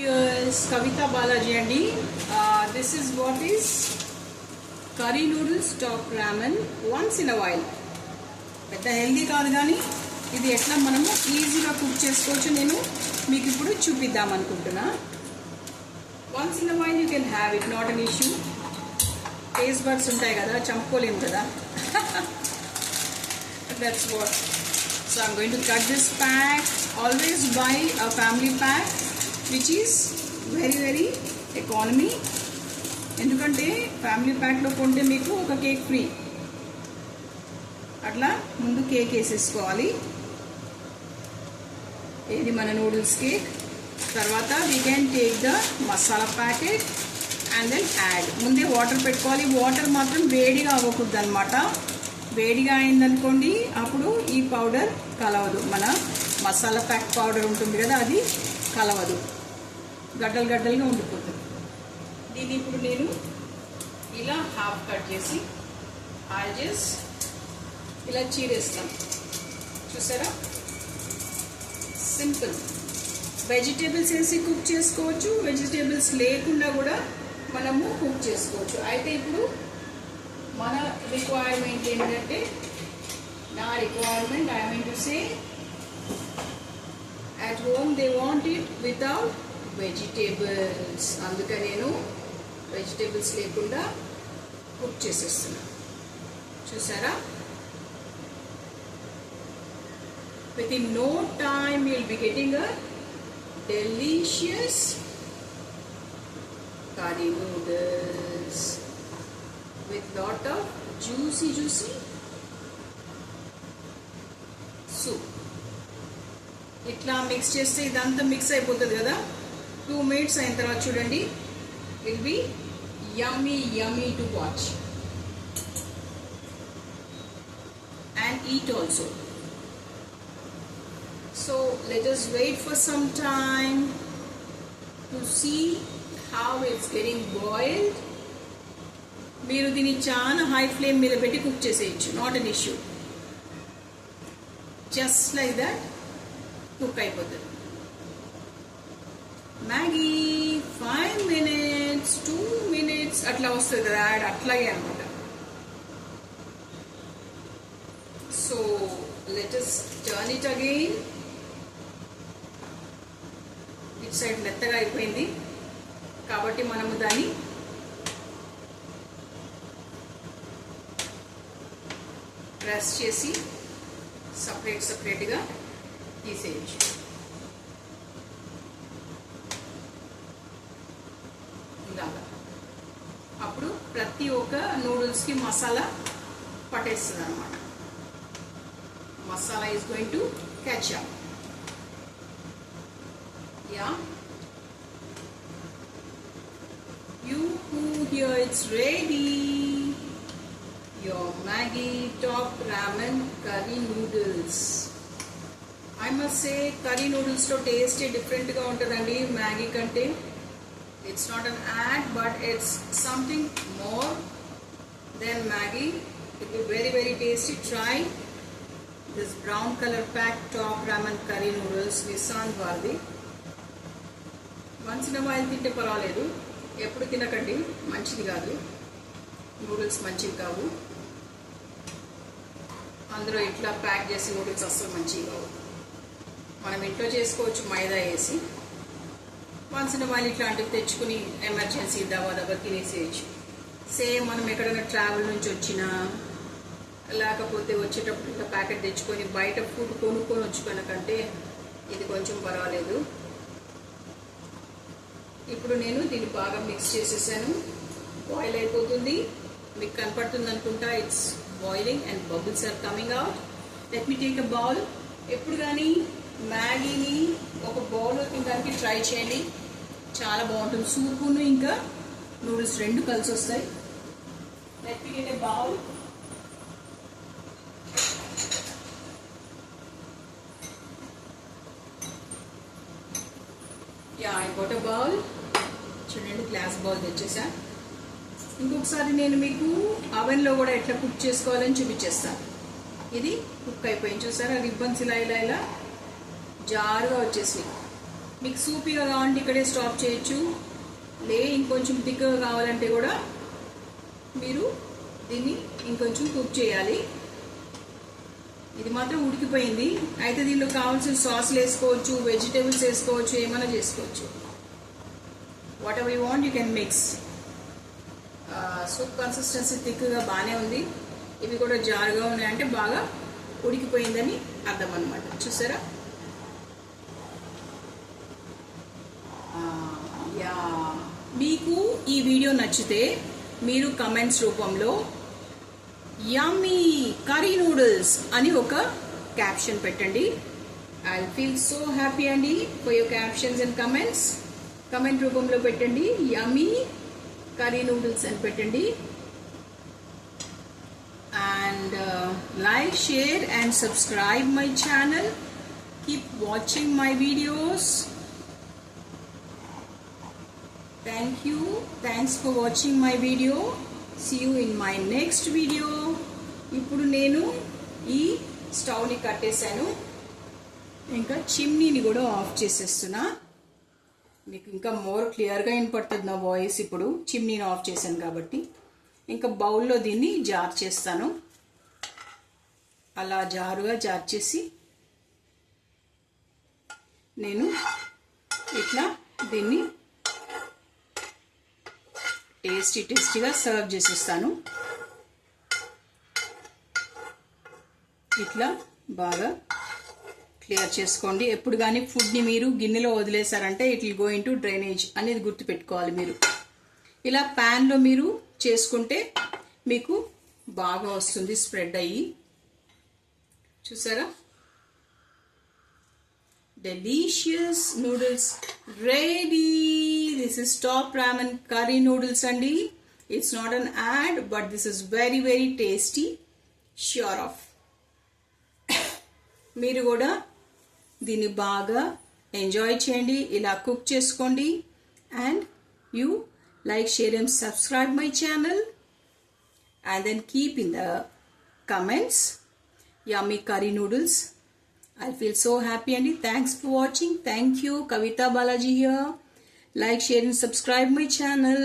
Here's Kavita Balaji andi. This is what is curry noodles top ramen once in a while. పెద్ద healthy కాదు కానీ ఇది ఎట్లా మనము ఈజీగా కుక్ చేసుకోవచ్చు నేను మీకు ఇప్పుడు చూపిద్దాం అనుకుంటున్నా. Once in a while you can have it, not an issue. Taste buds ఉంటాయి కదా, చంపుకోలేము కదా. That's what. So I'm going to cut this pack. Always buy a family pack which is very economy. ఎందుకంటే family ప్యాక్లో కొంటే మీకు ఒక cake free. అట్లా ముందు cake వేసేసుకోవాలి. ఇది మన నూడిల్స్ కేక్. తర్వాత we can take the masala packet and then add. ముందే వాటర్ పెట్టుకోవాలి. వాటర్ మాత్రం వేడిగా అవ్వకూడదు అనమాట. వేడిగా అయిందనుకోండి అప్పుడు ఈ పౌడర్ కలవదు. మన మసాలా ప్యాక్ పౌడర్ ఉంటుంది కదా, అది కలవదు, గడ్డలుగా ఉండిపోతుంది. దీన్ని ఇప్పుడు నేను ఇలా హాఫ్ కట్ చేసి ఆల్జెస్ ఇలా చీరేస్తాను. చూసారా, సింపుల్. వెజిటేబుల్స్ వేసి కుక్ చేసుకోవచ్చు, వెజిటేబుల్స్ లేకుండా కూడా మనము కుక్ చేసుకోవచ్చు. అయితే ఇప్పుడు మన రిక్వైర్మెంట్ ఏంటంటే, నా requirement I mean to say at home they want it without vegetables. అందుకని నేను వెజిటేబుల్స్ లేకుండా కుక్ చేసేస్తున్నా. చూసారా, within no time you will be getting a delicious curry noodles with lot of juicy soup. ఇట్లా mix చేస్తే ఇదంతా mix అయిపోతుంది కదా. 2 minutes అయిన తర్వాత చూడండి, will be yummy to watch and eat also. So let us wait for some time to see how it's getting boiled. మీరు దీన్ని చాలా హై ఫ్లేమ్ మీద పెట్టి కుక్ చేసేయచ్చు, not an issue. Just like that cook అయిపోతుంది. Maggi 5 minutes 2 minutes అట్లా వస్తుంది కదా యాడ్, అట్లాగే అనమాట. So let us turn it again. It side మెత్తగా అయిపోయింది కాబట్టి మనము దాన్ని ప్రెస్ చేసి సపరేట్గా తీసేయచ్చు. ఇలాగా అప్పుడు ప్రతి ఒక్క నూడిల్స్కి మసాలా పట్టేస్తుంది అనమాట. Masala is going to catch up. Yeah, here it's ready. Your Maggi top ramen curry noodles. I must say curry noodles lo taste different ga untadandi Maggi kante. It's not an ad but it's something more than Maggi. It will be very tasty. Try this brown color pack top ramen curry noodles Nissan vardi. Once in a while tinte paraledu, ఎప్పుడు తినకండి, మంచిది కాదు. Noodles మంచివి కావు. అందులో ఇట్లా pack చేసి noodles అస్సలు మంచివి కావు. మనం ఇంట్లో చేసుకోవచ్చు మైదా వేసి. వన్స్ ఇన్ వైల్ ఇట్లాంటివి తెచ్చుకుని ఎమర్జెన్సీ దబా తినేసేయచ్చు. సేమ్ మనం ఎక్కడైనా ట్రావెల్ నుంచి వచ్చినా లేకపోతే వచ్చేటప్పుడు ఇట్లా ప్యాకెట్ తెచ్చుకొని బయట ఫుడ్ కొనుక్కొని వచ్చుకున్న కంటే ఇది కొంచెం పర్వాలేదు. ఇప్పుడు నేను దీన్ని బాగా మిక్స్ చేసేసాను. బాయిల్ అయిపోతుంది, మీకు కనపడుతుంది అనుకుంటా. It's boiling and bubbles are coming out. Let me take a bowl. ఎప్పుడు కానీ మ్యాగీని ఒక బౌల్లో తినడానికి ట్రై చేయండి, చాలా బాగుంటుంది. సూపును ఇంకా నూడిల్స్ రెండు కలిసి వస్తాయి. Let me get a bowl. Yeah, I got a bowl. చూడండి, గ్లాస్ బౌల్ తెచ్చేసా. ఇంకొకసారి నేను మీకు అవెన్లో కూడా ఎట్లా కుక్ చేసుకోవాలని చూపించేస్తాను. ఇది కుక్ అయిపోయింది. చూసారా, రిబ్బన్స్ ఇలా జారుగా వచ్చేసి మీకు సూపీగా కావాలంటే ఇక్కడే స్టాప్ చేయొచ్చు, ఇంకొంచెం థిక్గా కావాలంటే కూడా మీరు దీన్ని ఇంకొంచెం కుక్ చేయాలి. ఇది మాత్రం ఉడికిపోయింది. అయితే దీనిలో కావాల్సిన సాస్లు వేసుకోవచ్చు, వెజిటేబుల్స్ వేసుకోవచ్చు, ఏమైనా చేసుకోవచ్చు. What ever you want you can mix. Soup consistency థిక్గా బాగానే ఉంది. ఇవి కూడా జారుగా ఉన్నాయంటే బాగా ఉడికిపోయిందని అర్థం అన్నమాట. చూసారా? యా, మీకు ఈ వీడియో నచ్చితే మీరు కమెంట్స్ రూపంలో యమ్మీ కర్రీ నూడిల్స్ అని ఒక క్యాప్షన్ పెట్టండి. ఐ ఫీల్ సో హ్యాపీ అండి for your captions and comments. Comment రూపంలో పెట్టండి, యమ్మీ కర్రీ నూడిల్స్ అని పెట్టండి. And like, share and subscribe my channel. Keep watching my videos. Thank you. Thanks for watching my video. See you in my next video. ఇప్పుడు నేను ఈ స్టవ్ని కట్టేశాను, ఇంకా చిమ్నీని కూడా ఆఫ్ చేసేస్తున్నా. మీకు ఇంకా మోర్ క్లియర్గా వినపడుతుంది నా వాయిస్. ఇప్పుడు చిమ్నీని ఆఫ్ చేశాను కాబట్టి ఇంకా బౌల్లో దీన్ని జార్ చేస్తాను. అలా జారుగా జార్ చేసి నేను ఇట్లా దీన్ని టేస్టీగా సర్వ్ చేసేస్తాను. ఇట్లా బాగా క్లియర్ చేసుకోండి. ఎప్పుడు కానీ ఫుడ్ని మీరు గిన్నెలో వదిలేశారంటే it will go into drainage అనేది గుర్తుపెట్టుకోవాలి మీరు. ఇలా ప్యాన్లో మీరు చేసుకుంటే మీకు బాగా వస్తుంది స్ప్రెడ్ అయ్యి. చూసారా? Delicious noodles ready. This is Top Ramen curry noodles అండి. It's not an ad, but this is very very tasty. Sure of. మీరు కూడా దీన్ని బాగా ఎంజాయ్ చేయండి, ఇలా కుక్ చేసుకోండి. And you like, share and subscribe my channel, and then keep in the comments yummy curry noodles. I feel so happy and thanks for watching. Thank you. Kavita Balaji here. Like, share and subscribe my channel.